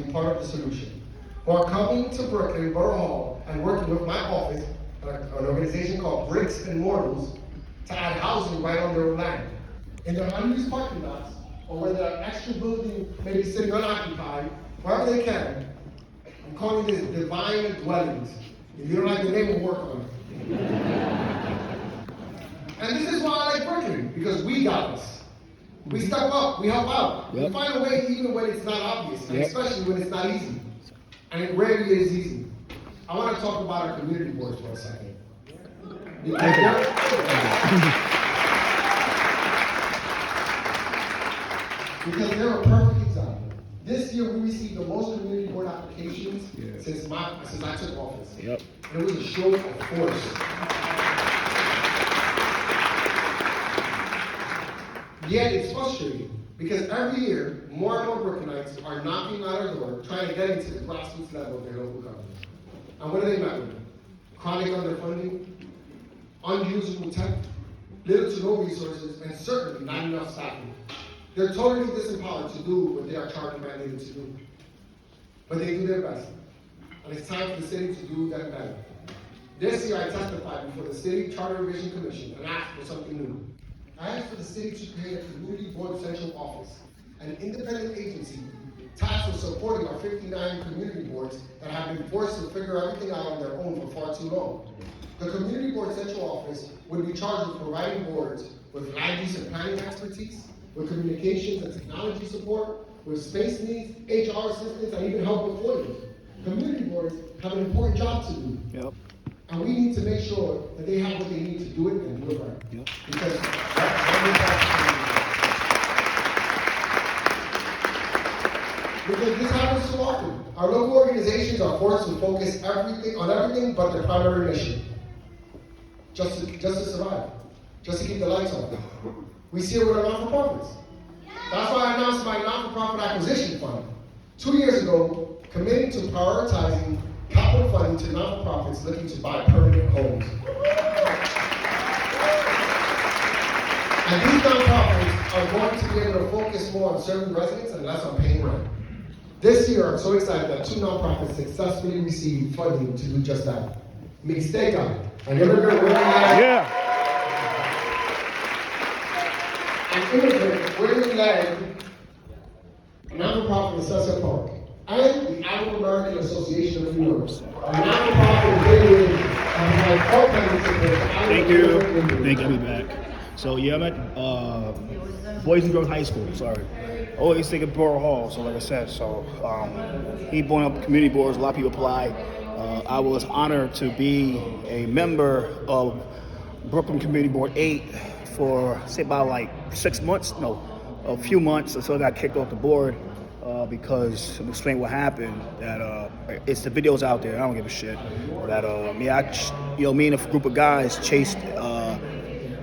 be part of the solution, who are coming to Brooklyn Borough Hall and working with my office, an organization called Bricks and Mortals, to add housing right on their land. In their unused parking lots, or where the extra building may be sitting unoccupied, wherever they can. I'm calling this divine dwellings. If you don't like the name, we'll work on it. And this is why I like Brooklyn, because we got this. We step up, we help out. We find a way even when it's not obvious, and especially when it's not easy. And it rarely is easy. I want to talk about our community boards for a second. Because they're a perfect example. This year we received the most community board applications since I took office. Yep. And it was a show of force. Yet it's frustrating because every year more and more Brooklynites are knocking on our door trying to get into the grassroots level of their local government. And what do they met with? Chronic underfunding, unusable tech, little to no resources, and certainly not enough staffing. They're totally disempowered to do what they are charged mandated to do. But they do their best. And it's time for the city to do them better. This year I testified before the City Charter Revision Commission and asked for something new. I asked for the city to create a community board central office, an independent agency tasked with supporting our 59 community boards that have been forced to figure everything out on their own for far too long. The community board central office would be charged with providing boards with land use and planning expertise, with communications and technology support, with space needs, HR assistance, and even help with lawyers. Community boards have an important job to do. Yep. And we need to make sure that they have what they need to do it and do it right. Yep. Because this happens so often. Our local organizations are forced to focus on everything but their primary mission. Just to survive. Just to keep the lights on. We see it with our non-for-profits. That's why I announced my non-for-profit acquisition fund 2 years ago, committing to prioritizing capital funding to non-for-profits looking to buy permanent homes. And these non-profits are going to be able to focus more on serving residents and less on paying rent. This year, I'm so excited that 2 non-profits successfully received funding to do just that. Mixteca, an immigrant women-led non-for-profit in Sunset Park, and the Afro-American Association of New York, a non-for-profit affiliated Thank you. Thank you. I'll be back. So yeah, I'm at Boys and Girls High School. Sorry. Always think of Borough Hall. So like I said, he brought up community boards. A lot of people apply. I was honored to be a member of Brooklyn Community Board 8 for say about like 6 months. No, a few months until I got kicked off the board. Because I'm explaining what happened. That it's the videos out there. I don't give a shit. That me and a group of guys chased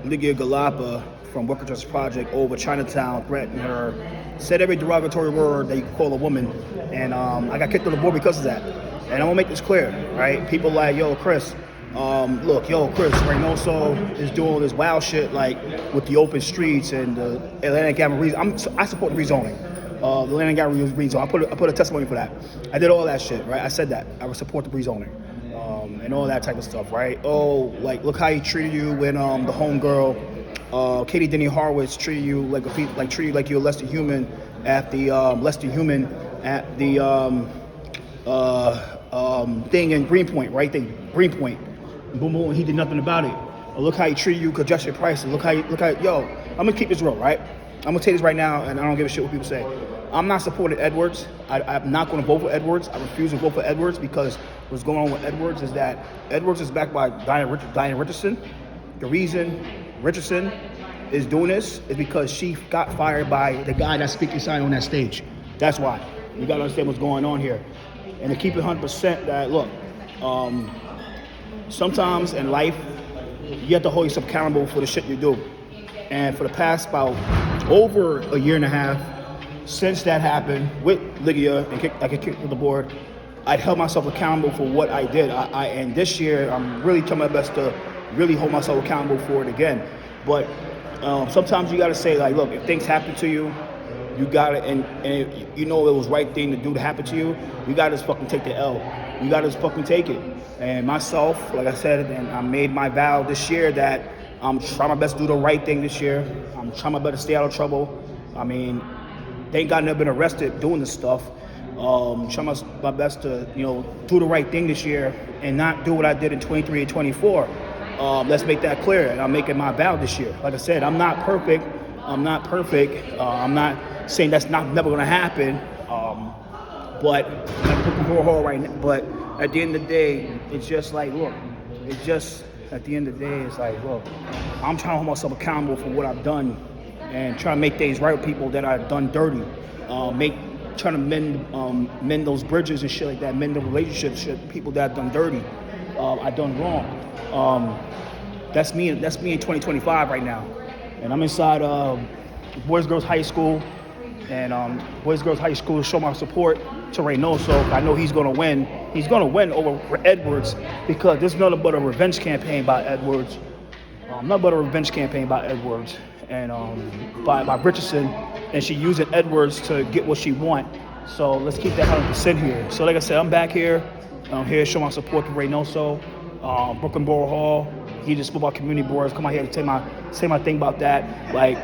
Lygia Galapa from Worker Justice Project over Chinatown, threatened her, said every derogatory word that you could call a woman, and I got kicked off the board because of that. And I'm gonna make this clear, right? People like, yo, Chris. Chris Reynoso is doing all this wild shit like with the open streets and the Atlantic Avenue. I support the rezoning. The land got rezoned. I put a testimony for that. I did all that shit, right? I said that. I would support the rezoning. And all that type of stuff, right? Oh, like look how he treated you when the homegirl, Katie Denny Horowitz treated you treated you like you're less than human at the thing in Greenpoint, right? Greenpoint. Boom boom, he did nothing about it. Or look how he treated you, congestion prices. Look how yo, I'm gonna keep this real, right? I'm gonna tell you this right now, and I don't give a shit what people say. I'm not supporting Edwards. I'm not going to vote for Edwards. I refuse to vote for Edwards because what's going on with Edwards is that Edwards is backed by Diane Richardson. The reason Richardson is doing this is because she got fired by the guy that's speaking sign on that stage. That's why. You got to understand what's going on here. And to keep it 100% that, look, sometimes in life, you have to hold yourself accountable for the shit you do. And for the past about over a year and a half, since that happened with Lydia and I get kicked off the board, I'd held myself accountable for what I did. And this year, I'm really trying my best to really hold myself accountable for it again. But sometimes you got to say, like, look, if things happen to you, you gotta, and you know it was right thing to do to happen to you, you gotta just fucking take the L. You gotta just fucking take it. And myself, like I said, and I made my vow this year that I'm trying my best to do the right thing this year. I'm trying my best to stay out of trouble. I mean, thank God I've never been arrested doing this stuff. Trying my best to, do the right thing this year and not do what I did in 23 and 24. Let's make that clear. And I'm making my vow this year. Like I said, I'm not perfect. I'm not saying that's never going to happen. But I'm looking for a hole right now. But at the end of the day, it's just like, look, at the end of the day, it's like, look, I'm trying to hold myself accountable for what I've done and trying to make things right with people that I've done dirty. Trying to mend those bridges and shit like that, mend the relationships with people that I've done dirty, I've done wrong. That's me in 2025 right now. And I'm inside Boys Girls High School, and Boys Girls High School to show my support to Reynoso. I know he's gonna win. He's gonna win over Edwards because this is nothing but a revenge campaign by Edwards. Nothing but a revenge campaign by Edwards and by Richardson, and she using Edwards to get what she want. So let's keep that 100% here. So like I said, I'm back here. I'm here to show my support to Reynoso, Brooklyn Borough Hall. He just spoke about community boards. Come out here to say my thing about that. Like,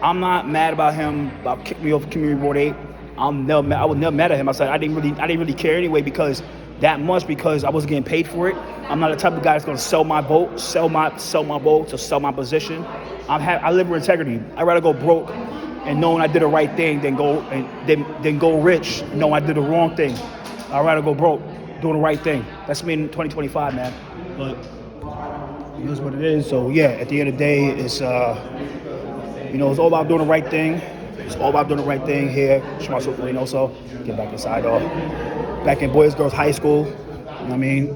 I'm not mad about him about kicking me off Community Board 8. I was never mad at him. I said I didn't really care anyway because I wasn't getting paid for it. I'm not the type of guy that's gonna sell my vote, sell my vote to sell my position. I live with integrity. I'd rather go broke and knowing I did the right thing than go rich knowing I did the wrong thing. I'd rather go broke doing the right thing. That's me in 2025, man. But it is what it is. So yeah, at the end of the day, it's it's all about doing the right thing. It's all about doing the right thing here. Show myself, also get back inside back in Boys Girls High School. You know what I mean?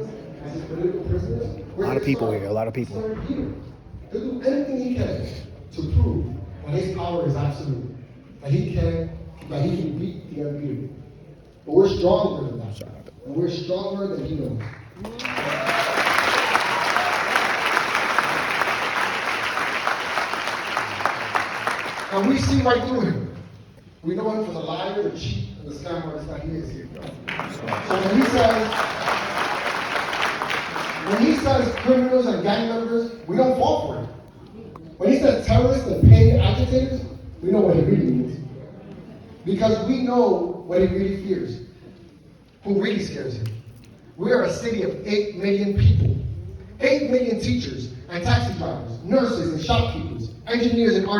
A lot of people here. A lot of people. He'll do anything he can to prove that his power is absolute. That he can beat the unbeatable. But we're stronger than that. And we're stronger than he knows. And we see right through him. We know him for the liar, the cheat, and the scam artist that he is here. So when he says criminals and gang members, we don't fall for it. When he says terrorists and paid agitators, we know what he really means. Because we know what he really fears. Who really scares him. We are a city of 8 million people. 8 million teachers and taxi drivers, nurses and shopkeepers, engineers and artists.